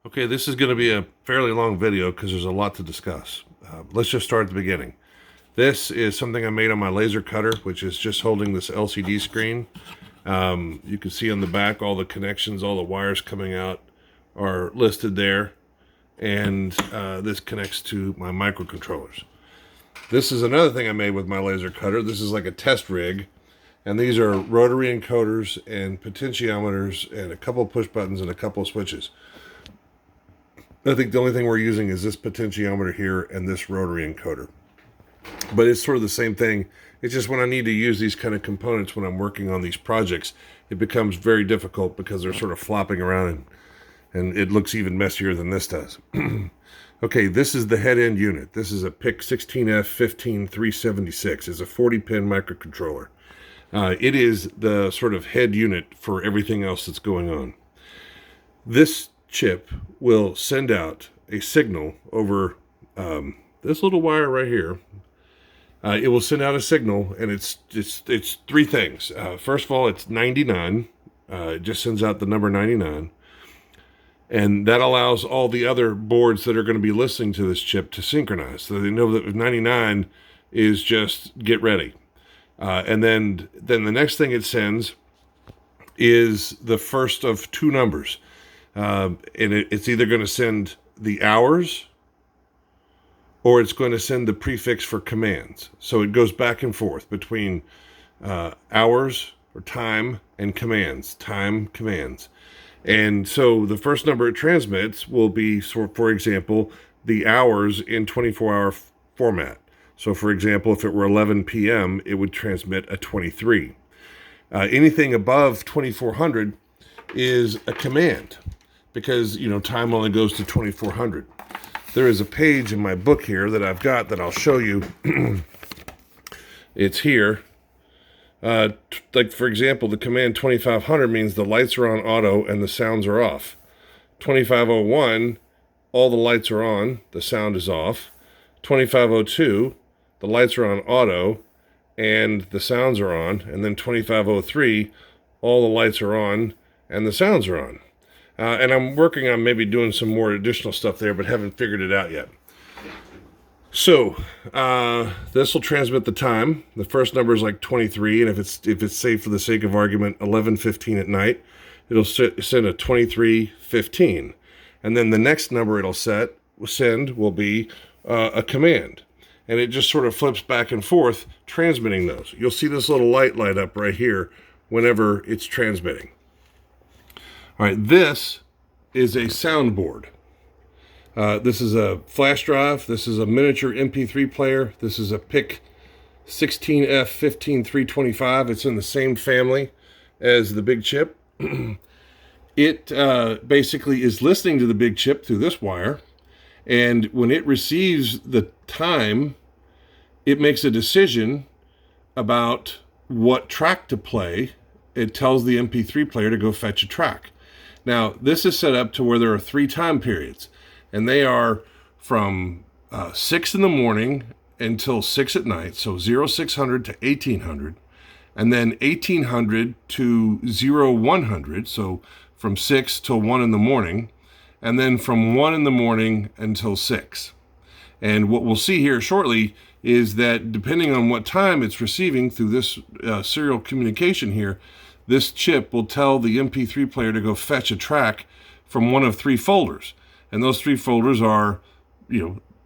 Okay, this is going to be a fairly long video because there's a lot to discuss. Let's just start at the beginning. This is something I made on my laser cutter, which is just holding this LCD screen. You can see on the back all the connections, all the wires coming out are listed there. And this connects to my microcontrollers. This is another thing I made with my laser cutter. This is like a test rig. And these are rotary encoders and potentiometers and a couple of push buttons and a couple of switches. I think the only thing we're using is this potentiometer here and this rotary encoder. But it's sort of the same thing. It's just when I need to use these kind of components when I'm working on these projects, it becomes very difficult because they're sort of flopping around and it looks even messier than this does. Okay, this is the head-end unit. This is a PIC 16F15376. It's a 40-pin microcontroller. It is the sort of head unit for everything else that's going on. This chip will send out a signal over this little wire right here. It will send out a signal, and it's three things. First of all, it's 99. It just sends out the number 99. And that allows all the other boards that are going to be listening to this chip to synchronize. So they know that 99 is just get ready. And then the next thing it sends is the first of two numbers. And it's either going to send the hours or it's going to send the prefix for commands. So it goes back and forth between hours or time and commands, time commands. And so the first number it transmits will be, for example, the hours in 24-hour format. So, for example, if it were 11 p.m., it would transmit a 23. Anything above 2400 is a command because, time only goes to 2400. There is a page in my book here that I've got that I'll show you. It's here. Like, for example, the command 2500 means the lights are on auto and the sounds are off. 2501, all the lights are on, the sound is off. 2502, the lights are on auto and the sounds are on. And then 2503, all the lights are on and the sounds are on. And I'm working on maybe doing some more additional stuff there, but haven't figured it out yet. So this will transmit the time. The first number is like 23, and if it's say for the sake of argument 11:15 at night, it'll send a 23:15, and then the next number it'll send will be a command, and it just sort of flips back and forth transmitting those. You'll see this little light up right here whenever it's transmitting. All right, this is a soundboard. This is a flash drive. This is a miniature MP3 player. This is a PIC 16F15325. It's in the same family as the big chip. It basically is listening to the big chip through this wire. And when it receives the time, it makes a decision about what track to play. It tells the MP3 player to go fetch a track. Now, this is set up to where there are 3 time periods. And they are from 6 in the morning until 6 at night, so 0600 to 1800, and then 1800 to 0100, so from 6 till 1 in the morning, and then from 1 in the morning until 6. And what we'll see here shortly is that depending on what time it's receiving through this serial communication here, this chip will tell the MP3 player to go fetch a track from one of 3 folders. And those 3 folders are,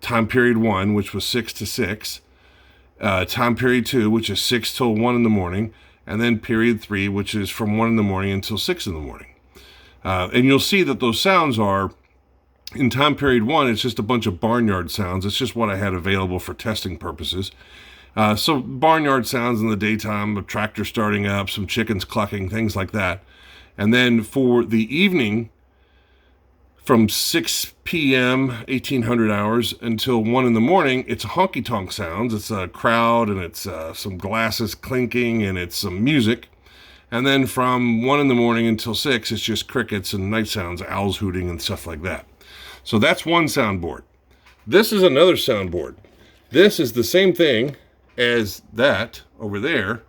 time period 1, which was 6 to 6, time period 2, which is 6 till 1 in the morning, and then period 3, which is from 1 in the morning until 6 in the morning. And you'll see that those sounds are, in time period 1, it's just a bunch of barnyard sounds. It's just what I had available for testing purposes. So barnyard sounds in the daytime, a tractor starting up, some chickens clucking, things like that. And then for the evening, from 6 p.m., 1800 hours, until 1 in the morning, it's honky-tonk sounds. It's a crowd, and it's some glasses clinking, and it's some music. And then from 1 in the morning until 6, it's just crickets and night sounds, owls hooting and stuff like that. So that's one soundboard. This is another soundboard. This is the same thing as that over there.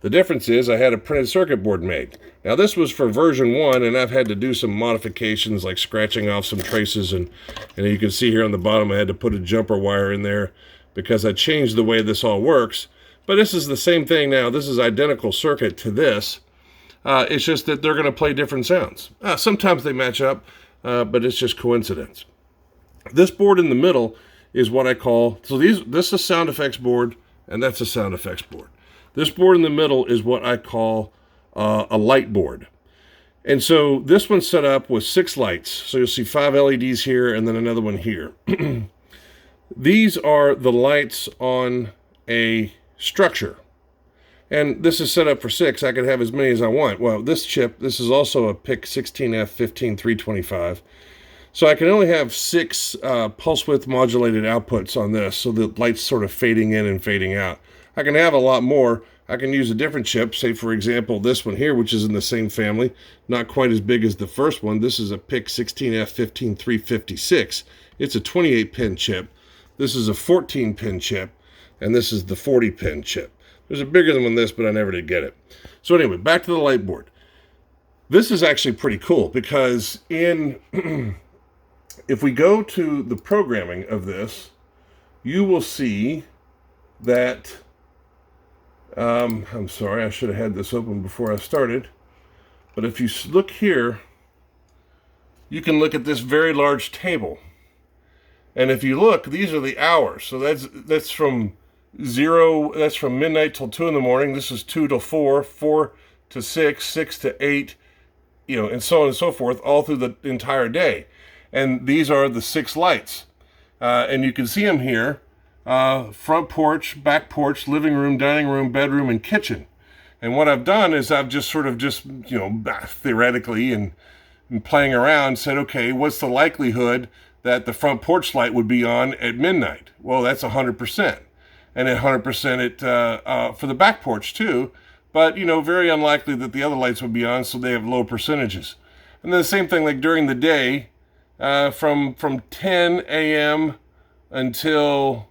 The difference is I had a printed circuit board made. Now this was for version 1, and I've had to do some modifications like scratching off some traces, and you can see here on the bottom I had to put a jumper wire in there because I changed the way this all works. But this is the same thing now. This is identical circuit to this. It's just that they're going to play different sounds. Sometimes they match up, but it's just coincidence. This board in the middle is what I call, so this is a sound effects board, and that's a sound effects board. This board in the middle is what I call a light board. And so this one's set up with 6 lights. So you'll see 5 LEDs here and then another one here. These are the lights on a structure. And this is set up for 6. I could have as many as I want. Well, this chip, this is also a PIC 16F15325. So I can only have 6 pulse width modulated outputs on this, so the light's sort of fading in and fading out. I can have a lot more. I can use a different chip, say for example this one here, which is in the same family, not quite as big as the first one. This is a PIC 16F15356. It's a 28-pin chip. This is a 14-pin chip, and this is the 40-pin chip. There's a bigger one than this, but I never did get it. So anyway, back to the light board. This is actually pretty cool because if we go to the programming of this, you will see that, I'm sorry, I should have had this open before I started, but if you look here, you can look at this very large table. And if you look, these are the hours. So that's from that's from midnight till 2 in the morning. This is 2 to 4, 4 to 6, 6 to 8, and so on and so forth, all through the entire day. And these are the 6 lights. And you can see them here. Front porch, back porch, living room, dining room, bedroom, and kitchen. And what I've done is I've just theoretically and playing around said, okay, what's the likelihood that the front porch light would be on at midnight? Well, that's 100%. And at 100% for the back porch too. But, very unlikely that the other lights would be on, so they have low percentages. And then the same thing like during the day, from 10 a.m. until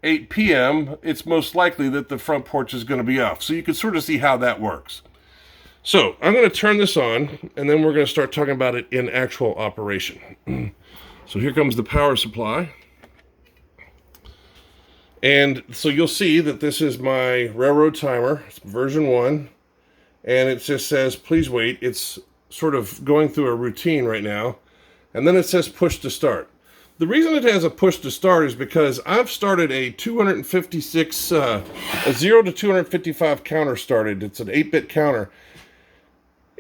8 p.m., it's most likely that the front porch is going to be off. So you can sort of see how that works. So I'm going to turn this on, and then we're going to start talking about it in actual operation. So here comes the power supply. And so you'll see that this is my railroad timer. It's version 1. And it just says, please wait. It's sort of going through a routine right now. And then it says push to start. The reason it has a push to start is because I've started a 256, a 0 to 255 counter started. It's an 8-bit counter.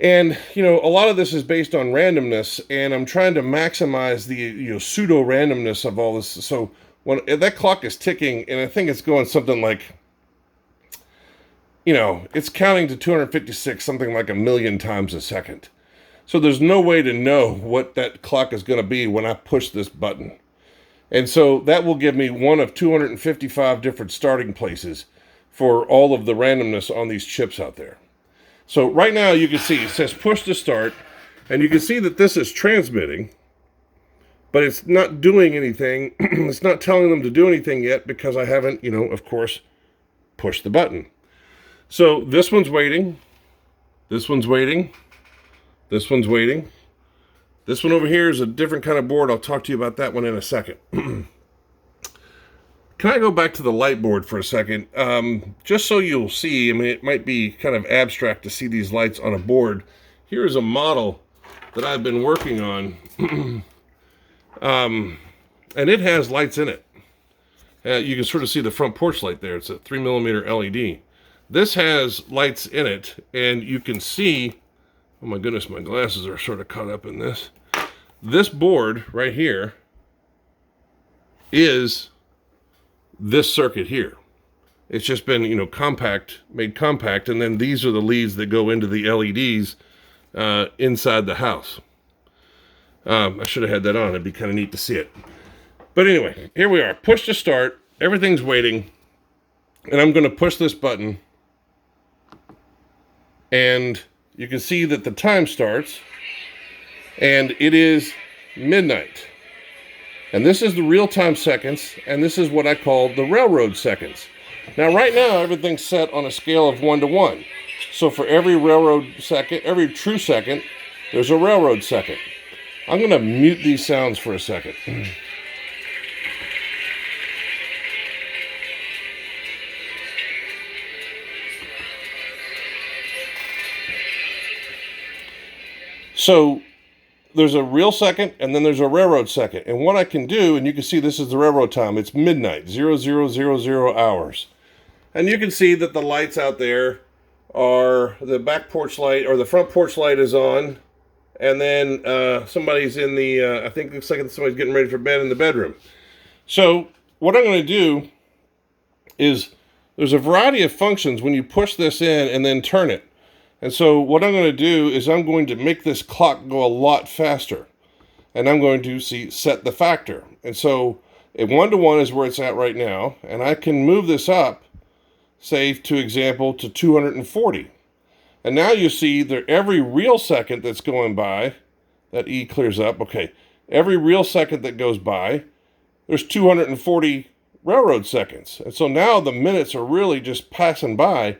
And, a lot of this is based on randomness, and I'm trying to maximize the, pseudo randomness of all this. So when that clock is ticking, and I think it's going something like, it's counting to 256, something like 1,000,000 times a second. So there's no way to know what that clock is going to be when I push this button. And so that will give me one of 255 different starting places for all of the randomness on these chips out there. So right now you can see it says push to start, and you can see that this is transmitting, but it's not doing anything. It's not telling them to do anything yet because I haven't, of course, pushed the button. So this one's waiting. This one's waiting. This one's waiting. This one over here is a different kind of board. I'll talk to you about that one in a second. Can I go back to the light board for a second? Just so you'll see, it might be kind of abstract to see these lights on a board. Here's a model that I've been working on. And it has lights in it. You can sort of see the front porch light there. It's a 3mm LED. This has lights in it, and you can see, oh my goodness, my glasses are sort of caught up in this. This board right here is this circuit here. It's just been, made compact, and then these are the leads that go into the LEDs inside the house. I should have had that on. It'd be kind of neat to see it. But anyway, here we are. Push to start. Everything's waiting. And I'm going to push this button. And you can see that the time starts. And it is midnight. And this is the real-time seconds. And this is what I call the railroad seconds. Now, right now, everything's set on a scale of 1 to 1. So for every railroad second, every true second, there's a railroad second. I'm going to mute these sounds for a second. So there's a real second and then there's a railroad second. And what I can do, and you can see this is the railroad time, it's midnight, 0000 hours. And you can see that the lights out there are the back porch light, or the front porch light is on. And then somebody's in the, I think it looks like somebody's getting ready for bed in the bedroom. So what I'm going to do is, there's a variety of functions when you push this in and then turn it. And so what I'm going to do is I'm going to make this clock go a lot faster. And I'm going to set the factor. And so a 1 to 1 is where it's at right now. And I can move this up, say, to example, to 240. And now you see that every real second that's going by, that E clears up, okay, every real second that goes by, there's 240 railroad seconds. And so now the minutes are really just passing by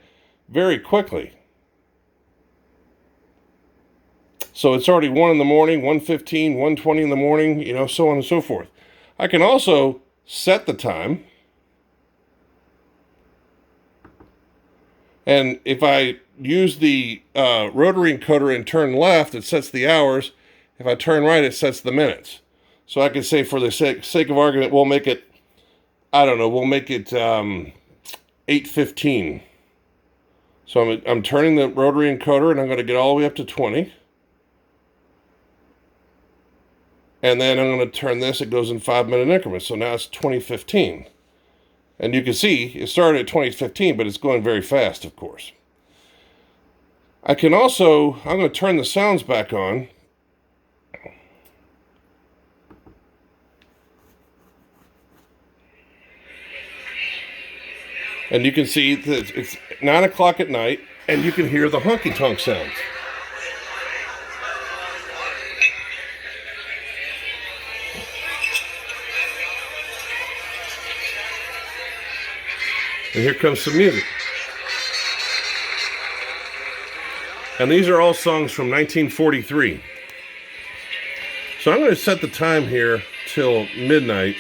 very quickly. So it's already 1 in the morning, 1:15, 1:20 in the morning, so on and so forth. I can also set the time. And if I use the rotary encoder and turn left, it sets the hours. If I turn right, it sets the minutes. So I can say, for the sake of argument, we'll make it, we'll make it 8:15. So I'm turning the rotary encoder, and I'm going to get all the way up to 20. And then I'm going to turn this, it goes in 5-minute increments. So now it's 20:15. And you can see it started at 20:15, but it's going very fast, of course. I'm going to turn the sounds back on. And you can see that it's 9 o'clock at night, and you can hear the honky-tonk sounds. And here comes some music. And these are all songs from 1943. So I'm going to set the time here till midnight.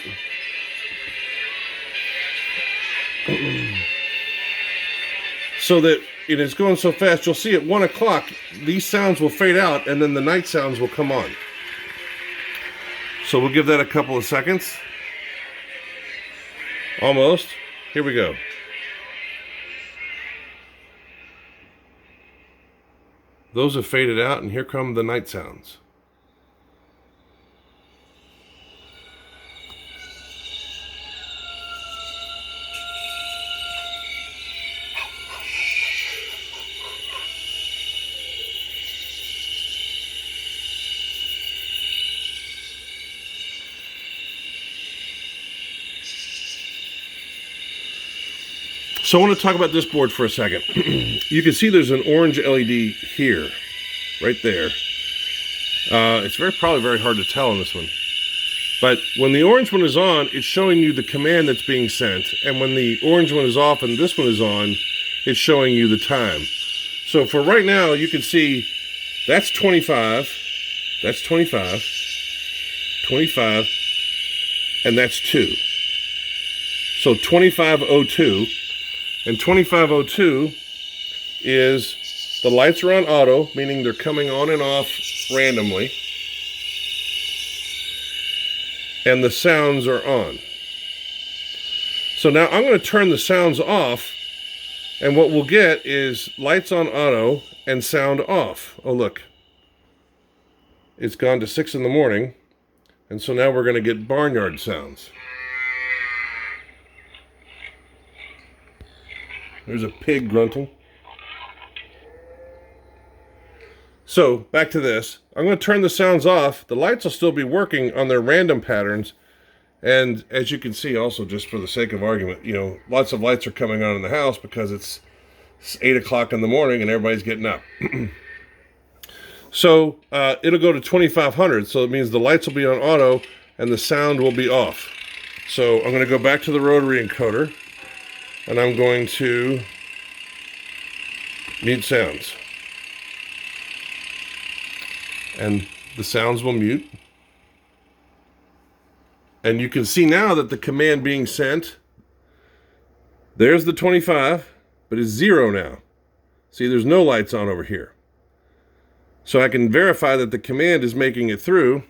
So that it is going so fast, you'll see at 1 o'clock, these sounds will fade out, and then the night sounds will come on. So we'll give that a couple of seconds. Almost. Here we go. Those have faded out, and here come the night sounds. So I want to talk about this board for a second. You can see there's an orange LED here, right there. It's probably very hard to tell on this one. But when the orange one is on, it's showing you the command that's being sent. And when the orange one is off and this one is on, it's showing you the time. So for right now, you can see that's 25, that's 25, 25, and that's 2. So 25:02. And 25:02 is the lights are on auto, meaning they're coming on and off randomly. And the sounds are on. So now I'm going to turn the sounds off. And what we'll get is lights on auto and sound off. Oh, look. It's gone to 6 in the morning. And so now we're going to get barnyard sounds. There's a pig grunting. So, back to this. I'm going to turn the sounds off. The lights will still be working on their random patterns. And as you can see also, just for the sake of argument, lots of lights are coming on in the house because it's 8 o'clock in the morning and everybody's getting up. So, it'll go to 2500. So it means the lights will be on auto and the sound will be off. So I'm going to go back to the rotary encoder. and I'm going to mute sounds. And the sounds will mute. And you can see now that the command being sent, there's the 25, but it's 0 now. See, there's no lights on over here. So I can verify that the command is making it through,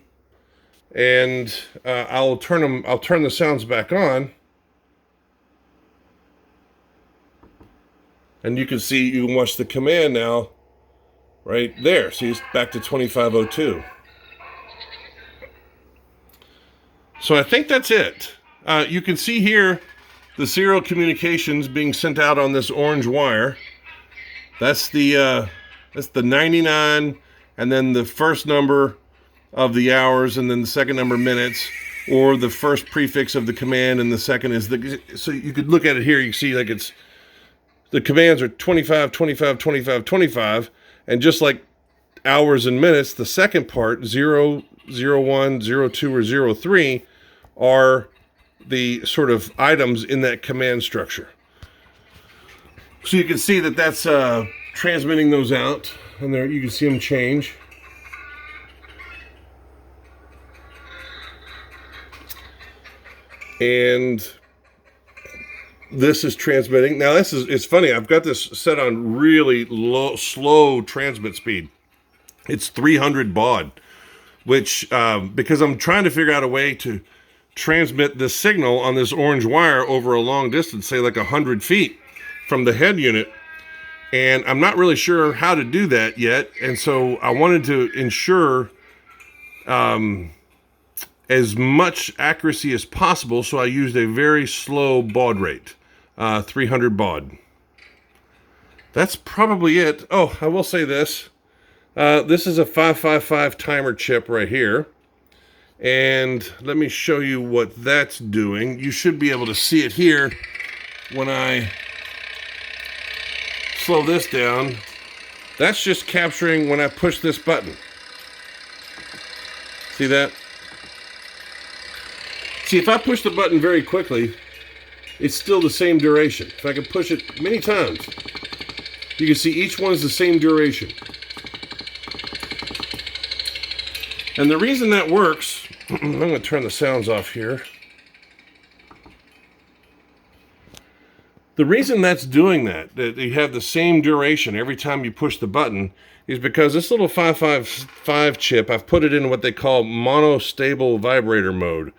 and I'll turn the sounds back on. And you can watch the command now right there. See, it's back to 2502. So I think that's it. You can see here the serial communications being sent out on this orange wire. That's the 99, and then the first number of the hours, and then the second number minutes, or the first prefix of the command, and the second is the. So you could look at it here. You see, like it's the commands are 25, 25, 25, 25, and just like hours and minutes, the second part 0, 01, 02, or 03 are the sort of items in that command structure. So you can see that that's transmitting those out, and there you can see them change. And this is transmitting. Now it's funny, I've got this set on really slow transmit speed. It's 300 baud, which, because I'm trying to figure out a way to transmit this signal on this orange wire over a long distance, say like 100 feet from the head unit. And I'm not really sure how to do that yet. And so I wanted to ensure as much accuracy as possible. So I used a very slow baud rate, 300 baud. That's probably it. Oh, I will say this. This is a 555 timer chip right here. And let me show you what that's doing. You should be able to see it here when I slow this down. That's just capturing when I push this button. See that? See, if I push the button very quickly, it's still the same duration. If I can push it many times, you can see each one is the same duration. And the reason that works, I'm going to turn the sounds off here. The reason that's doing that you have the same duration every time you push the button, is because this little 555 chip, I've put it in what they call monostable vibrator mode,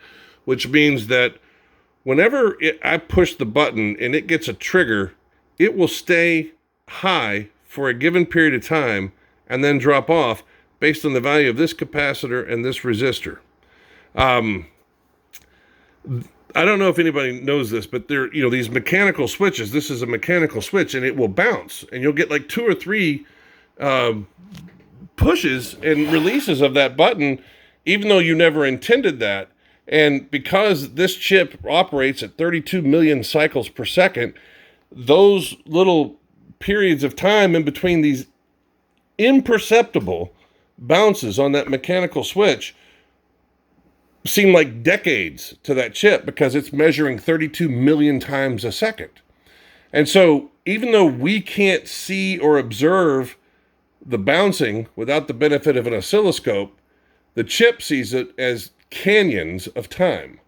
which means that whenever I push the button and it gets a trigger, it will stay high for a given period of time and then drop off based on the value of this capacitor and this resistor. I don't know if anybody knows this, but there, these mechanical switches, this is a mechanical switch, and it will bounce, and you'll get like 2 or 3 pushes and releases of that button, even though you never intended that. And because this chip operates at 32 million cycles per second, those little periods of time in between these imperceptible bounces on that mechanical switch seem like decades to that chip, because it's measuring 32 million times a second. And so even though we can't see or observe the bouncing without the benefit of an oscilloscope, the chip sees it as canyons of time.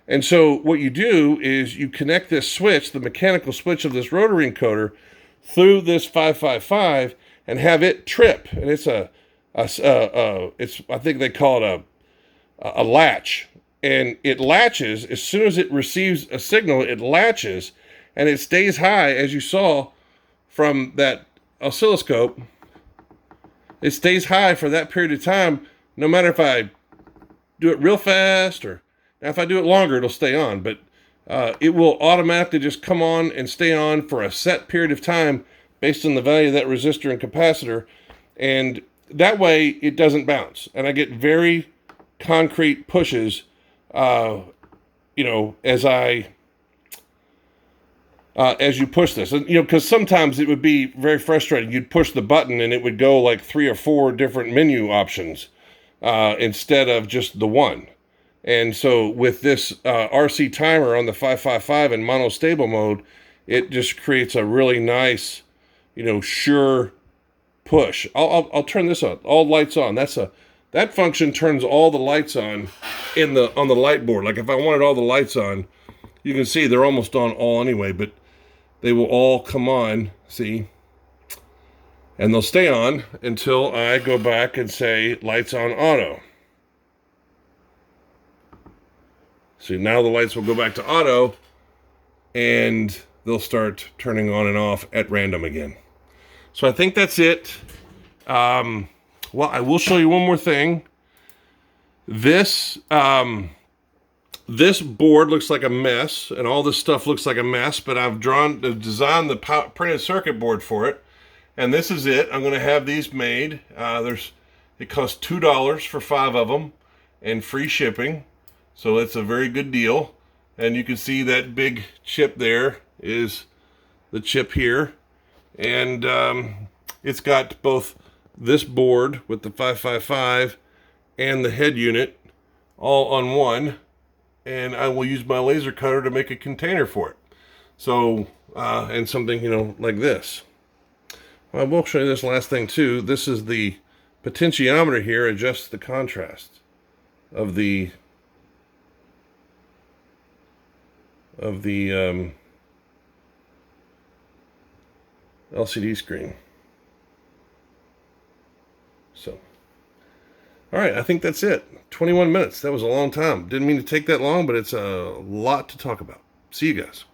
And so what you do is you connect this switch, the mechanical switch of this rotary encoder, through this 555 and have it trip. And it's I think they call it a latch. And it latches as soon as it receives a signal. It latches and it stays high, as you saw from that oscilloscope. It stays high for that period of time, no matter if I do it real fast or now if I do it longer, it'll stay on. But it will automatically just come on and stay on for a set period of time based on the value of that resistor and capacitor. And that way it doesn't bounce. And I get very concrete pushes, as you push this. And, because sometimes it would be very frustrating. You'd push the button and it would go like 3 or 4 different menu options instead of just the one. And so with this RC timer on the 555 in monostable mode, it just creates a really nice, sure push. I'll turn this on. All lights on. That function turns all the lights on on the light board. Like if I wanted all the lights on, you can see they're almost on all anyway, but they will all come on, see? And they'll stay on until I go back and say lights on auto. See, now the lights will go back to auto and they'll start turning on and off at random again. So I think that's it. Well, I will show you one more thing. This board looks like a mess, and all this stuff looks like a mess, but I've designed the printed circuit board for it, and this is it. I'm going to have these made. It costs $2 for 5 of them, and free shipping, so it's a very good deal. And you can see that big chip there is the chip here, and it's got both this board with the 555 and the head unit all on one, and I will use my laser cutter to make a container for it. So, and something, like this. I will show you this last thing too. This is the potentiometer here, adjusts the contrast of the LCD screen. So, all right, I think that's it. 21 minutes. That was a long time. Didn't mean to take that long, but it's a lot to talk about. See you guys.